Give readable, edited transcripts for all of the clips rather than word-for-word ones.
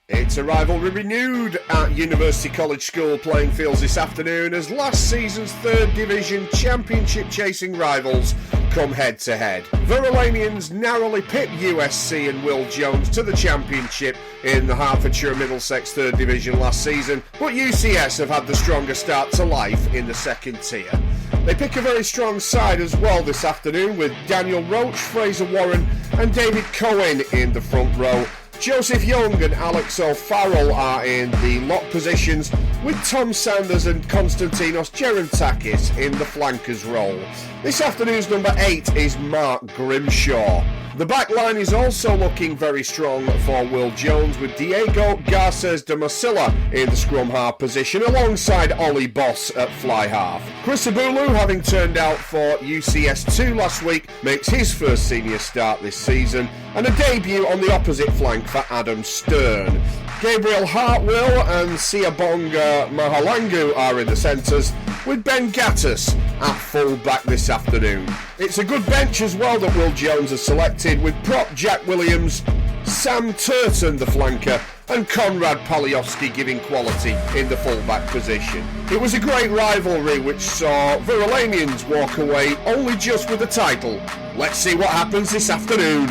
It's a rivalry renewed at University College School playing fields this afternoon as last season's third division championship chasing rivals come head to head. Verulamians narrowly pit U.S.C and Will Jones to the championship in the Hertfordshire Middlesex third division last season, but U.C.S have had the stronger start to life in the second tier. They pick a very strong side as well this afternoon with Daniel Roach, Fraser Warren and David Cohen in the front row. Joseph Young and Alex O'Farrell are in the lock positions with Tom Sanders and Konstantinos Gerontakis in the flankers role. This afternoon's number 8 is Mark Grimshaw. The back line is also looking very strong for Will Jones with Diego Garces de Masilla in the scrum half position alongside Ollie Boss at fly half. Chris Abulu, having turned out for U.C.S 2 last week, makes his first senior start this season and a debut on the opposite flank for Adam Stern. Gabriel Hartwell and Siabonga Mahalangu are in the centres with Ben Gattas at full back this afternoon. It's a good bench as well that Will Jones has selected with prop Jack Williams, Sam Turton the flanker and Conrad Paliowski giving quality in the full-back position. It was a great rivalry which saw Verulamians walk away only just with the title. Let's see what happens this afternoon.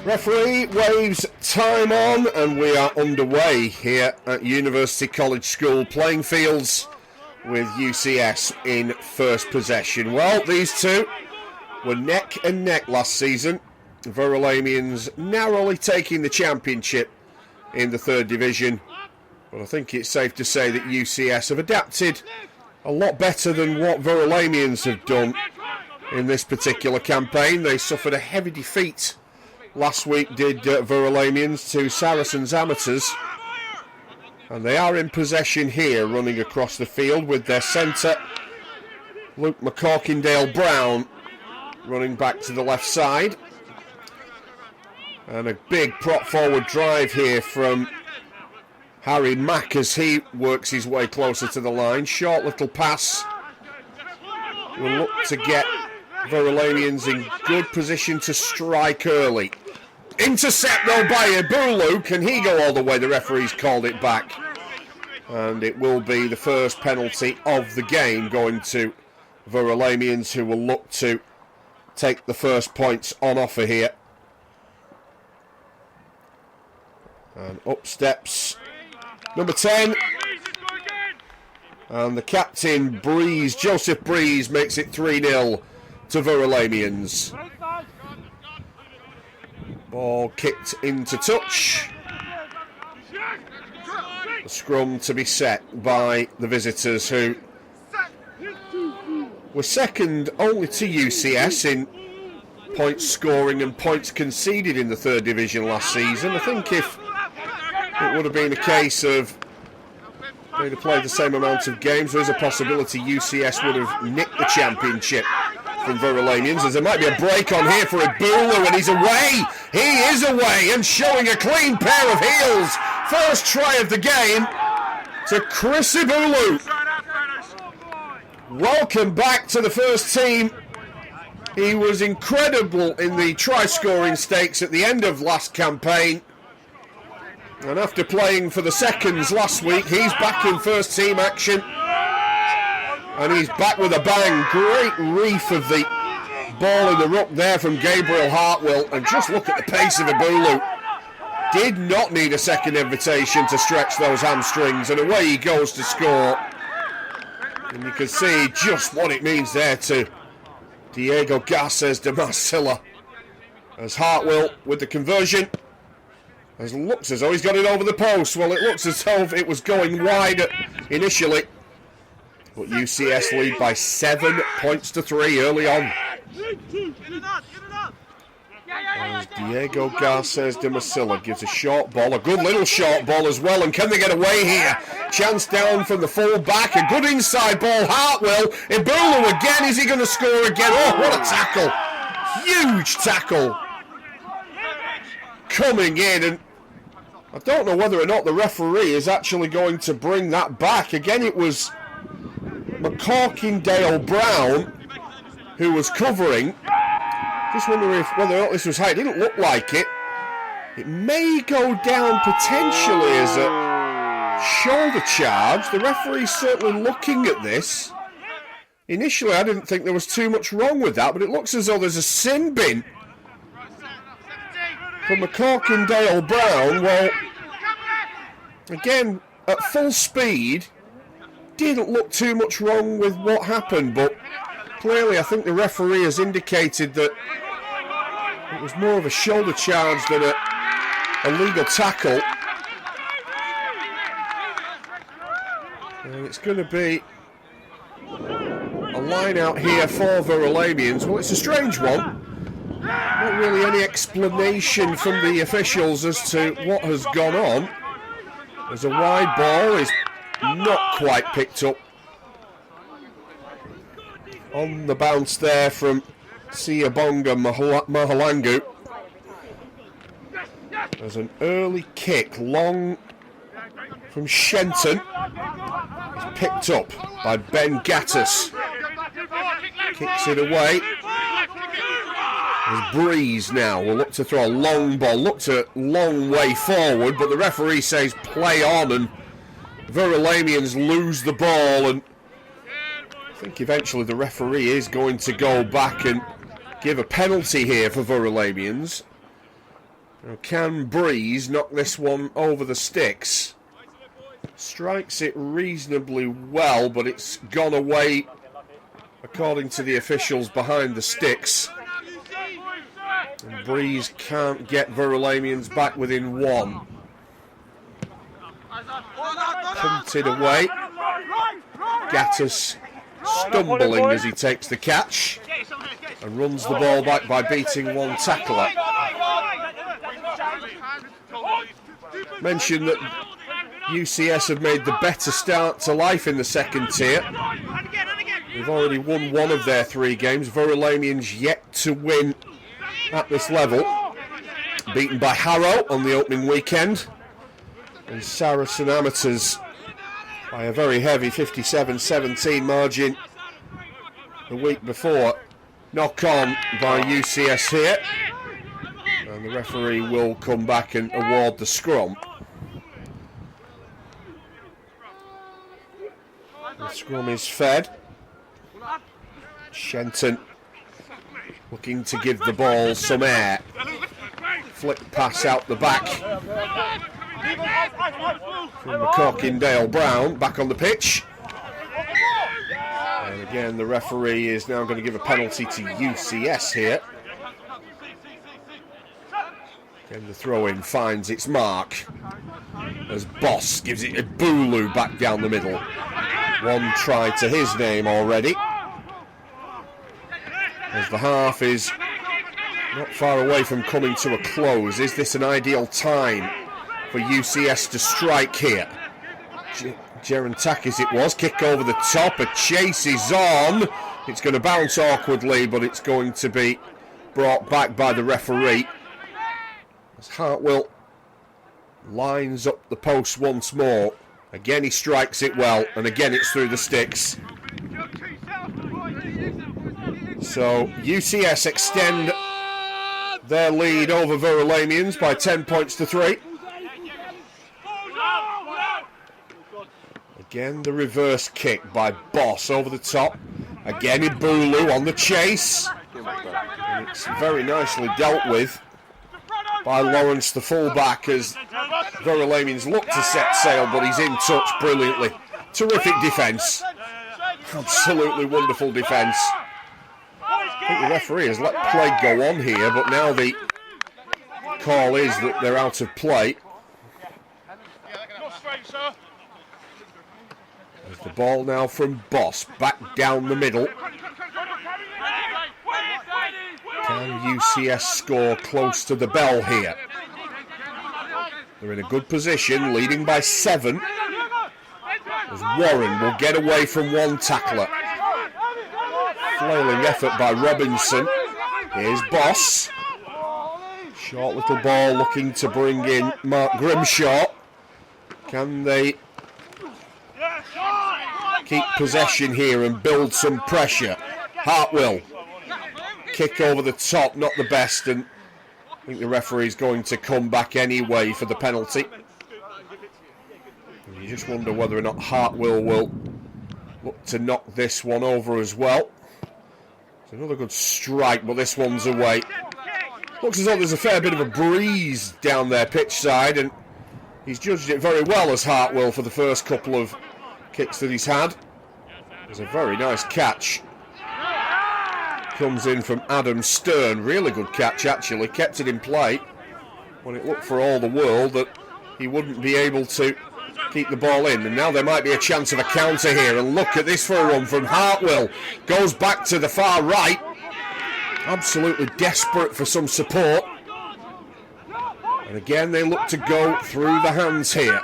Referee waves time on and we are underway here at University College School playing fields with U.C.S in first possession. Well, these two were neck and neck last season. Verulamians narrowly taking the championship in the third division. But I think it's safe to say that U.C.S have adapted a lot better than what Verulamians have done in this particular campaign. They suffered a heavy defeat last week, did Verulamians, to Saracens Amateurs. And they are in possession here, running across the field with their centre, Luke McCorkindale-Brown, running back to the left side. And a big prop forward drive here from Harry Mack as he works his way closer to the line. Short little pass. We'll look to get Verulamians in good position to strike early. Intercept though by Abulu. Can he go all the way? The referee's called it back. And it will be the first penalty of the game going to Verulamians, who will look to take the first points on offer here. And up steps number 10. And the captain, Breeze, Joseph Breeze, makes it 3-0 to Verulamians. Ball kicked into touch. The scrum to be set by the visitors, who were second only to U.C.S in points scoring and points conceded in the third division last season. I think if it would have been a case of they'd have played the same amount of games, there is a possibility U.C.S would have nicked the championship from Verulamians, as there might be a break on here for Abulu, and he's away. He is away and showing a clean pair of heels. First try of the game to Chris Abulu. Welcome back to the first team. He was incredible in the try-scoring stakes at the end of last campaign. And after playing for the seconds last week, he's back in first team action. And he's back with a bang. Great reef of the ball in the ruck there from Gabriel Hartwell. And just look at the pace of Abulu. Did not need a second invitation to stretch those hamstrings. And away he goes to score. And you can see just what it means there to Diego Garces de Masilla. As Hartwell with the conversion. It looks as though he's got it over the post. Well, it looks as though it was going wide initially. But U.C.S lead by 7 points to 3 early on. As Diego Garces de Masilla gives a short ball, a good little short ball as well. And can they get away here? Chance down from the full back, a good inside ball. Hartwell, Abulu again. Is he going to score again? Oh, what a tackle! Huge tackle coming in, and I don't know whether or not the referee is actually going to bring that back. Again, it was McCorkindale-Brown who was covering. Just wondering whether or not this was high. It didn't look like it. It may go down potentially as a shoulder charge. The referee's certainly looking at this. Initially, I didn't think there was too much wrong with that, but it looks as though there's a sin bin from Dale Brown. Well, again, at full speed, didn't look too much wrong with what happened, but clearly I think the referee has indicated that it was more of a shoulder charge than a legal tackle. And it's going to be a line out here for Verulamians. Well, it's a strange one. Not really any explanation from the officials as to what has gone on. There's a wide ball, is not quite picked up on the bounce there from Siabonga Mahalangu. There's an early kick, long from Shenton. It's picked up by Ben Gattus. Kicks it away. There's Breeze now. Will look to throw a long ball. Looked a long way forward, but the referee says play on, and Verulamians lose the ball. And I think eventually the referee is going to go back and give a penalty here for Verulamians. Now, can Breeze knock this one over the sticks? Strikes it reasonably well, but it's gone away, according to the officials, behind the sticks. And Breeze can't get Verulamians back within one. Punted away. Gattus stumbling as he takes the catch and runs the ball back by beating one tackler. Mention that U.C.S. have made the better start to life in the second tier. They've already won one of their 3 games. Verulamians yet to win at this level. Beaten by Harrow on the opening weekend. And Saracen Amateurs by a very heavy 57-17 margin the week before. Knock on by U.C.S. here. And the referee will come back and award the scrum. The scrum is fed. Shenton looking to give the ball some air. Flick pass out the back from Dale Brown, back on the pitch. And again, the referee is now going to give a penalty to U.C.S. here. Again, the throw-in finds its mark as Boss gives it a Bulu back down the middle. One try to his name already, as the half is not far away from coming to a close. Is this an ideal time for U.C.S. to strike here? Gerontakis it was, kick over the top, a chase is on. It's going to bounce awkwardly, but it's going to be brought back by the referee as Hartwell lines up the post once more. Again he strikes it well, and again it's through the sticks. So U.C.S. extend their lead over Verulamians by 10 points to 3. Again the reverse kick by Boss over the top. Again Ibulu on the chase. And it's very nicely dealt with by Lawrence, the fullback, as Verulamians look to set sail, but he's in touch brilliantly. Terrific defence. Absolutely wonderful defence. I think the referee has let play go on here, but now the call is that they're out of play. There's the ball now from Boss, back down the middle. Can U.C.S. score close to the bell here? They're in a good position, leading by 7. As Warren will get away from one tackler. Flailing effort by Robinson. Here's Boss. Short little ball looking to bring in Mark Grimshaw. Can they keep possession here and build some pressure? Hartwell. Kick over the top, not the best, and think the referee's going to come back anyway for the penalty. And you just wonder whether or not Hartwell will look to knock this one over as well. It's another good strike, but this one's away. Looks as though there's a fair bit of a breeze down their pitch side, and he's judged it very well as Hartwell for the first couple of kicks that he's had. There's a very nice catch. Comes in from Adam Stern. Really good catch, actually. Kept it in play when it looked for all the world that he wouldn't be able to keep the ball in. And now there might be a chance of a counter here. And look at this for a run from Hartwell. Goes back to the far right. Absolutely desperate for some support. And again, they look to go through the hands here.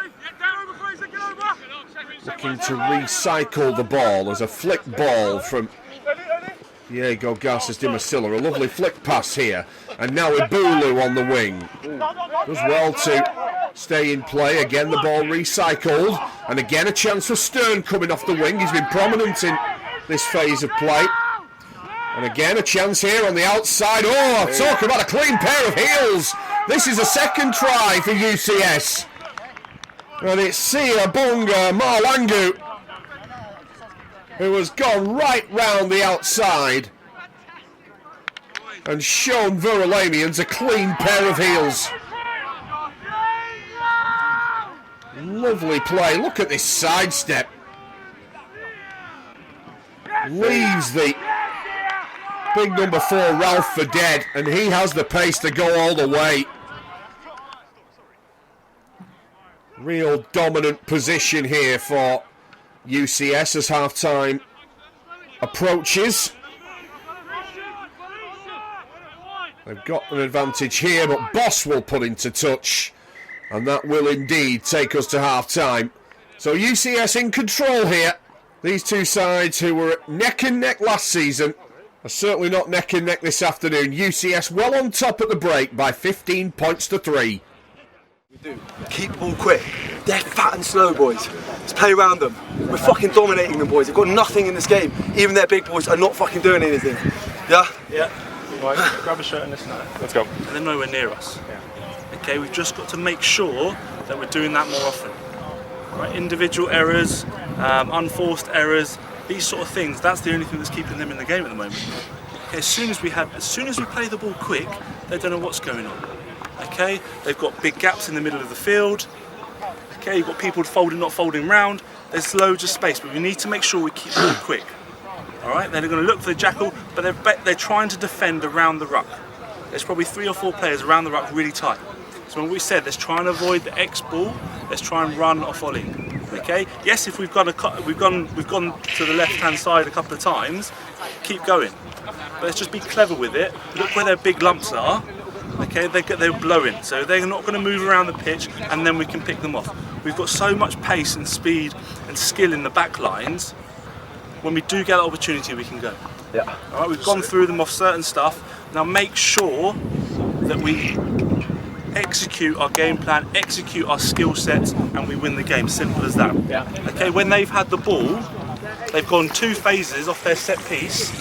Looking to recycle the ball as a flick ball from Diego Garces de Masilla. A lovely flick pass here. And now Ibulu on the wing. Does well to stay in play. Again, the ball recycled. And again, a chance for Stern coming off the wing. He's been prominent in this phase of play. And again, a chance here on the outside. Oh, talk about a clean pair of heels. This is a second try for U.C.S. And it's Sia Bunga Marlangu, who has gone right round the outside and shown Verulamians a clean pair of heels. Lovely play. Look at this sidestep. Leaves the big number 4 Ralph for dead, and he has the pace to go all the way. Real dominant position here for U.C.S. as half-time approaches. They've got an advantage here, but Boss will put into touch, and that will indeed take us to half-time. So U.C.S. in control here. These two sides who were neck and neck last season are certainly not neck and neck this afternoon. U.C.S. well on top at the break by 15 points to 3. Do. Keep the ball quick. They're fat and slow, boys. Let's play around them. We're fucking dominating them, boys. They've got nothing in this game. Even their big boys are not fucking doing anything. Yeah? Yeah. Right, grab a shirt and listen to it. Let's go. And they're nowhere near us. Yeah. Okay, we've just got to make sure that we're doing that more often. Right? Individual errors, unforced errors, these sort of things. That's the only thing that's keeping them in the game at the moment. Okay, as soon as we play the ball quick, they don't know what's going on. Okay, they've got big gaps in the middle of the field. Okay, you've got people folding, not folding round. There's loads of space, but we need to make sure we keep them quick. All right, they're going to look for the jackal, but they're trying to defend around the ruck. There's probably 3 or 4 players around the ruck really tight. So when we said let's try and avoid the X ball, let's try and run off Ollie. Okay, yes, if we've gone to the left-hand side a couple of times, keep going. But let's just be clever with it. Look where their big lumps are. Okay, they're blowing, so they're not going to move around the pitch, and then we can pick them off. We've got so much pace and speed and skill in the back lines. When we do get that opportunity, we can go. Yeah. All right, we've gone through them off certain stuff. Now make sure that we execute our game plan, execute our skill sets, and we win the game. Simple as that. Yeah. Okay, when they've had the ball, they've gone 2 phases off their set piece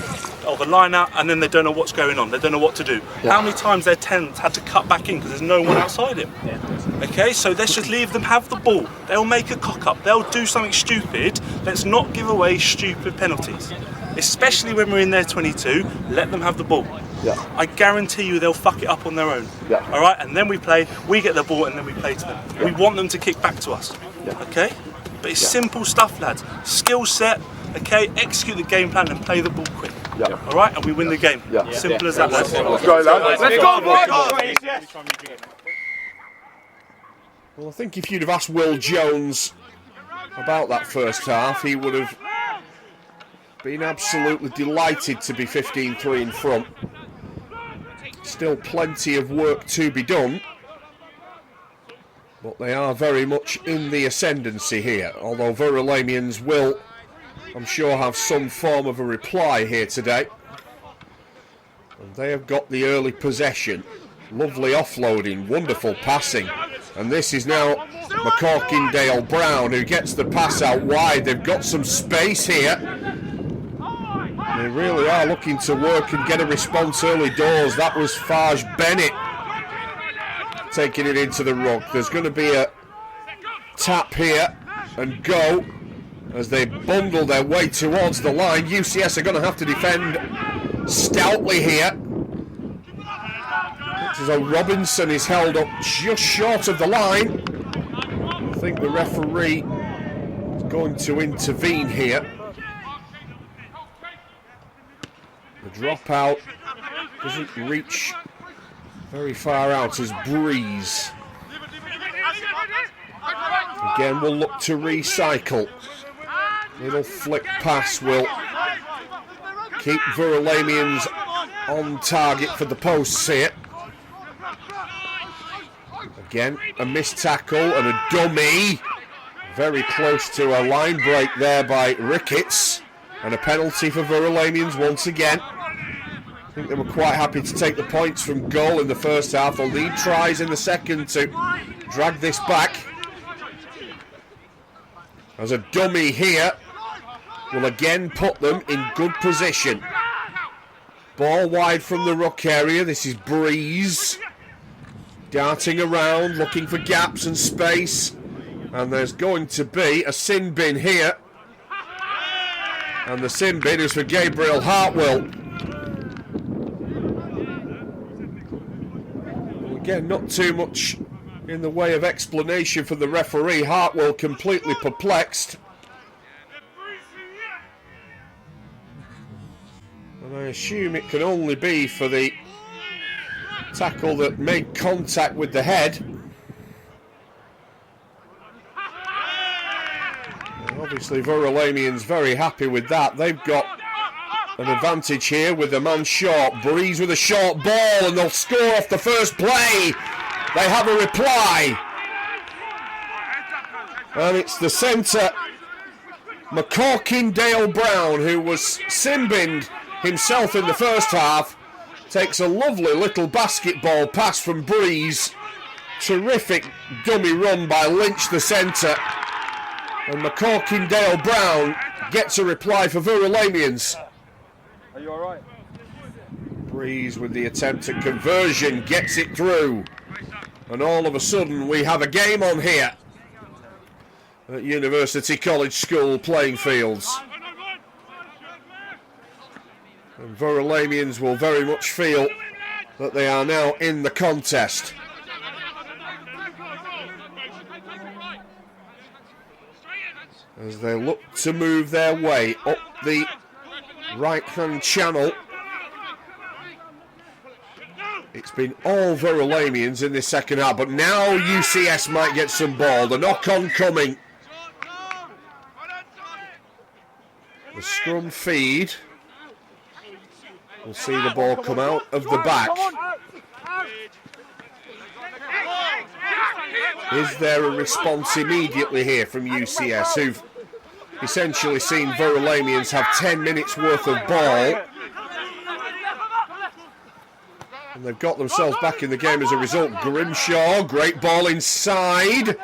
of a line out, and then they don't know what's going on. They don't know what to do. Yeah. How many times their 10's had to cut back in because there's no one outside him? Yeah. Okay, so let's just leave them have the ball. They'll make a cock up. They'll do something stupid. Let's not give away stupid penalties. Especially when we're in their 22, let them have the ball. Yeah. I guarantee you they'll fuck it up on their own. Yeah. All right, and then we play, we get the ball, and then we play to them. Yeah. We want them to kick back to us. Yeah. Okay? But it's simple stuff, lads. Skill set, okay, execute the game plan and play the ball quick. Yeah. All right, and we win the game. Yeah. Simple as that. Let's go, lads. Let's go, boys. Well, I think if you'd have asked Will Jones about that first half, he would have been absolutely delighted to be 15-3 in front. Still plenty of work to be done, but they are very much in the ascendancy here, although Verulamians will, I'm sure, have some form of a reply here today. And they have got the early possession. Lovely offloading, wonderful passing. And this is now McCorkindale Brown who gets the pass out wide. They've got some space here. They really are looking to work and get a response early doors. That was Farge Bennett taking it into the ruck. There's going to be a tap here and go as they bundle their way towards the line. UCS are going to have to defend stoutly here. So Robinson is held up just short of the line. I think the referee is going to intervene here. The dropout doesn't reach very far out as Breeze. Again, we'll look to recycle. Little flick pass will keep Verulamians on target for the posts here. Again, a missed tackle and a dummy. Very close to a line break there by Ricketts. And a penalty for Verulamians once again. I think they were quite happy to take the points from goal in the first half. They'll need tries in the second to drag this back. As a dummy here will again put them in good position. Ball wide from the ruck area. This is Breeze. Darting around, looking for gaps and space. And there's going to be a sin bin here. And the sin bin is for Gabriel Hartwell. Well, again, not too much in the way of explanation for the referee. Hartwell completely perplexed. And I assume it can only be for the tackle that made contact with the head. And obviously Verulamians very happy with that. They've got an advantage here with the man short. Breeze with a short ball and they'll score off the first play. They have a reply. And it's the centre, Dale Brown, who was sin-binned himself in the first half. Takes a lovely little basketball pass from Breeze. Terrific dummy run by Lynch, the centre. And Dale Brown gets a reply for Verulamians. Are you alright? Breeze with the attempt at conversion gets it through. And all of a sudden we have a game on here at University College School playing fields. And Verulamians will very much feel that they are now in the contest. As they look to move their way up the right-hand channel. It's been all Verulamians in this second half, but now UCS might get some ball. The knock-on coming. The scrum feed. We'll see the ball come out of the back. Is there a response immediately here from UCS, who've essentially seen Verulamians have 10 minutes worth of ball? And they've got themselves back in the game as a result. Grimshaw, great ball inside.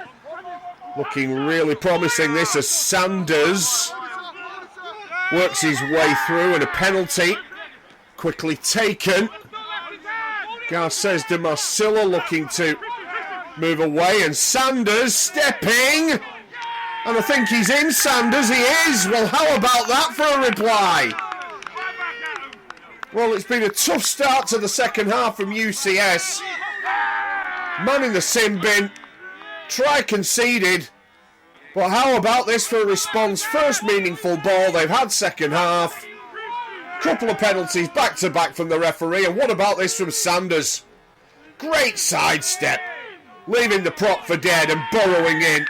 Looking really promising this as Sanders works his way through, and a penalty quickly taken. Garces de Marcilla looking to move away, and Sanders stepping. And I think he's in, Sanders, he is. Well, how about that for a reply? Well, it's been a tough start to the second half from UCS. Man in the sin bin, try conceded. But how about this for a response? First meaningful ball they've had second half. Couple of penalties back to back from the referee. And what about this from Sanders? Great sidestep, leaving the prop for dead and burrowing in.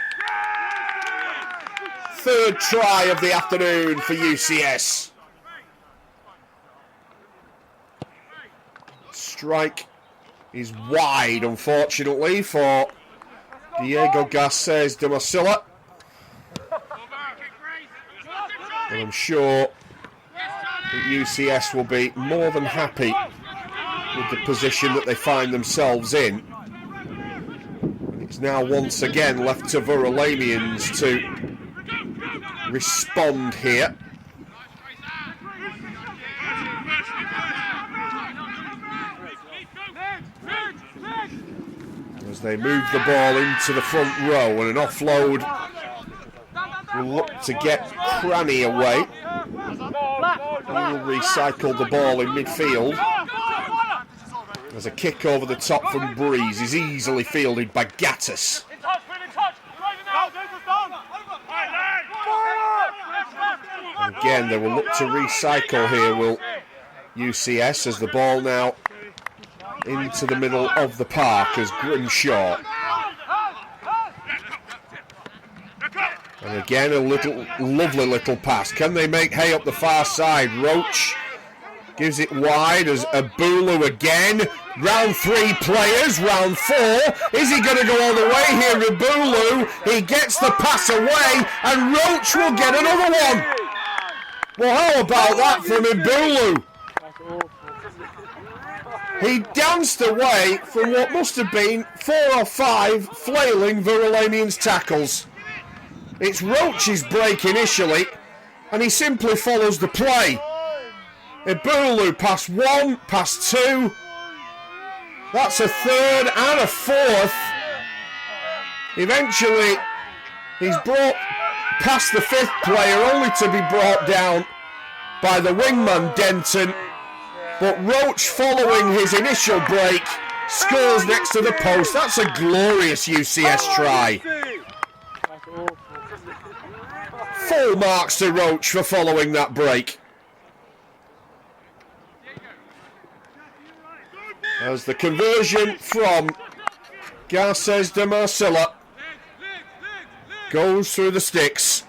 Third try of the afternoon for UCS. Strike is wide, unfortunately, for Diego Garces de Marcilla. And I'm sure that UCS will be more than happy with the position that they find themselves in. And it's now once again left to Verulamians to respond here. As as they move the ball into the front row, and an offload will look to get Cranny away. He will recycle the ball in midfield. There's a kick over the top from Breeze. Is easily fielded by Gattus. And again, they will look to recycle here, will UCS, as the ball now into the middle of the park as Grimshaw. And again, a lovely little pass. Can they make hay up the far side? Roach gives it wide as Abulu again. Round 3 players, round 4. Is he going to go all the way here, Abulu? He gets the pass away, and Roach will get another one. Well, how about that from Abulu? He danced away from what must have been 4 or 5 flailing Verulamians tackles. It's Roach's break initially, and he simply follows the play. Abulu past 1, past 2. That's a 3rd and a 4th. Eventually, he's brought past the 5th player, only to be brought down by the wingman Denton. But Roach, following his initial break, scores next to the post. That's a glorious UCS try. Full marks to Roach for following that break. As the conversion from Garces de Marcilla goes through the sticks.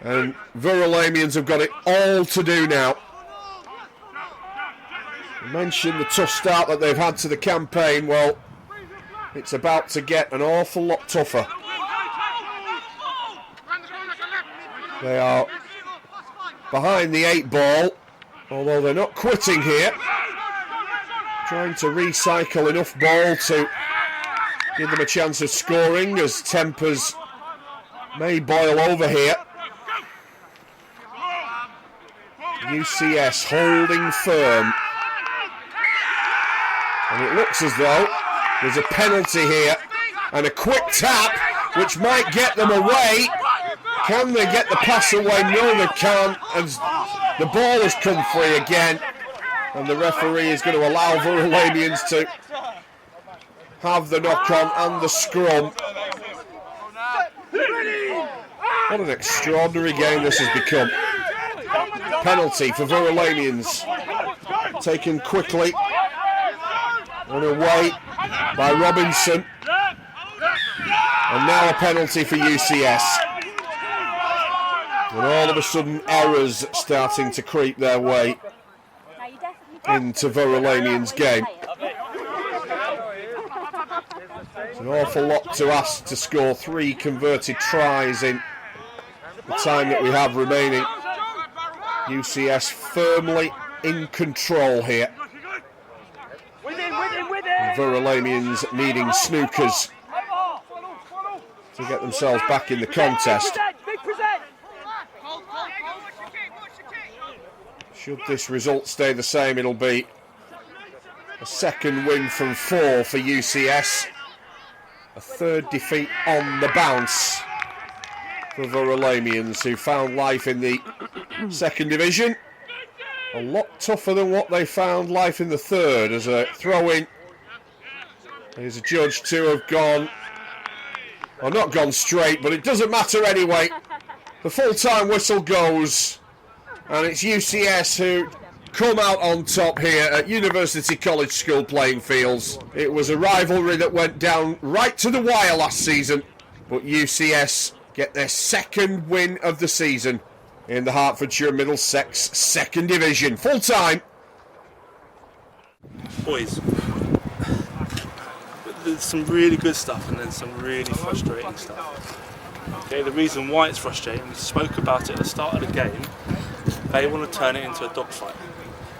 And Verulamians have got it all to do now. I mentioned the tough start that they've had to the campaign. Well, it's about to get an awful lot tougher. They are behind the 8 ball, although they're not quitting here. Trying to recycle enough ball to give them a chance of scoring, as tempers may boil over here. UCS holding firm. And it looks as though there's a penalty here and a quick tap which might get them away. Can they get the pass away? No, they can't, as the ball has come free again, and the referee is going to allow Verulamians to have the knock-on and the scrum. What an extraordinary game this has become. Penalty for Verulamians, taken quickly and away by Robinson, and now a penalty for UCS. And all of a sudden, errors starting to creep their way into Verulamians' game. It's an awful lot to ask to score 3 converted tries in the time that we have remaining. UCS firmly in control here. And Verulamians needing snookers to get themselves back in the contest. Should this result stay the same, it'll be a second win from 4 for UCS. A 3rd defeat on the bounce for Verulamians, who found life in the 2nd division a lot tougher than what they found life in the 3rd, as a throw-in is adjudged to have gone, or not gone straight, but it doesn't matter anyway. The full-time whistle goes, and it's UCS who come out on top here at University College School playing fields. It was a rivalry that went down right to the wire last season, but UCS get their 2nd win of the season in the Hertfordshire Middlesex 2nd Division. Full time. Boys, there's some really good stuff and then some really frustrating stuff. Okay, the reason why it's frustrating, we spoke about it at the start of the game. They want to turn it into a dogfight.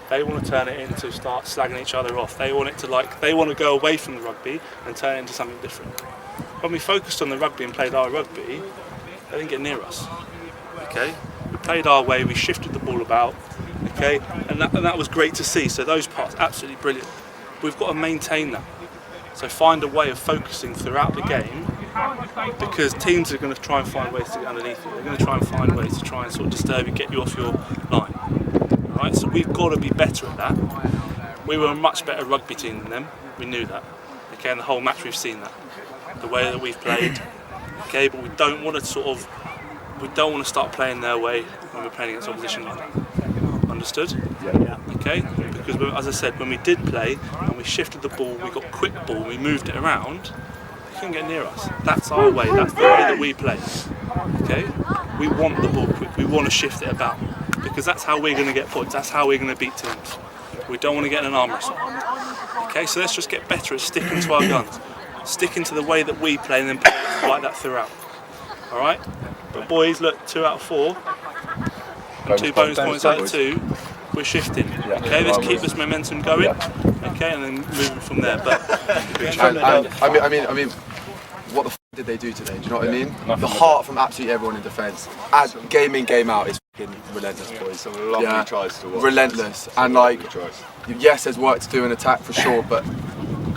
They want to turn it into start slagging each other off. They want it to they want to go away from the rugby and turn it into something different. When we focused on the rugby and played our rugby, they didn't get near us. Okay, we played our way, we shifted the ball about. Okay, and that was great to see. So those parts absolutely brilliant. we've got to maintain that. So find a way of focusing throughout the game, because teams are going to try and find ways to get underneath you. They're going to try and find ways to try and sort of disturb you, get you off your line. Right? So we've got to be better at that. We were a much better rugby team than them. We knew that. Okay, and the whole match we've seen that. The way that we've played. Okay, but we don't want to start playing their way when we're playing against opposition like that. Understood? Yeah. Okay? Because as I said, when we did play and we shifted the ball, we got quick ball, we moved it around, they couldn't get near us. That's our way, that's the way that we play. Okay? We want the ball quick, we want to shift it about, because that's how we're going to get points, that's how we're going to beat teams. We don't want to get in an arm wrestle. Okay, so let's just get better at sticking to our guns, sticking to the way that we play, and then play it like that throughout. Alright? But boys, look, 2 out of 4, 2 bonus points out of 2, we're shifting. Okay, let's keep this momentum going. Okay, and then moving from there. But I mean, what the f did they do today? Do you know what I mean? The heart from absolutely everyone in defence, game in, game out, is f***ing relentless, boys. Some lovely tries to watch. Relentless, and like, yes, there's work to do in attack for sure, but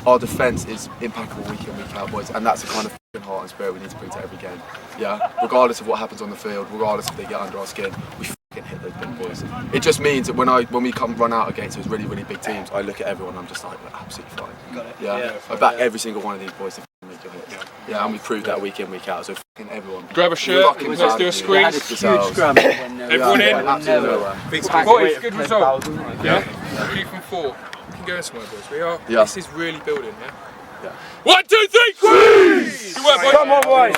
our defence is impeccable week in, week out, boys, and that's the kind of f***ing heart and spirit we need to bring to every game. Yeah, regardless of what happens on the field, regardless if they get under our skin, we f***ing hit those big boys. It just means that when we come run out against those really, really big teams, I look at everyone and I'm just like, we're absolutely fine. Got it. Yeah, I back every single one of these boys to make your hit. Yeah, and we proved that week in, week out. So f***ing everyone. Grab a shirt, let's do a squeeze. Huge scrum. Everyone in? Absolutely nowhere. What is good result? Yeah? 3 from 4. We can go somewhere, boys. We are. Yeah. This is really building, yeah? Yeah. 1, 2, 3, squeeze! Good work, boys. Come on, boys.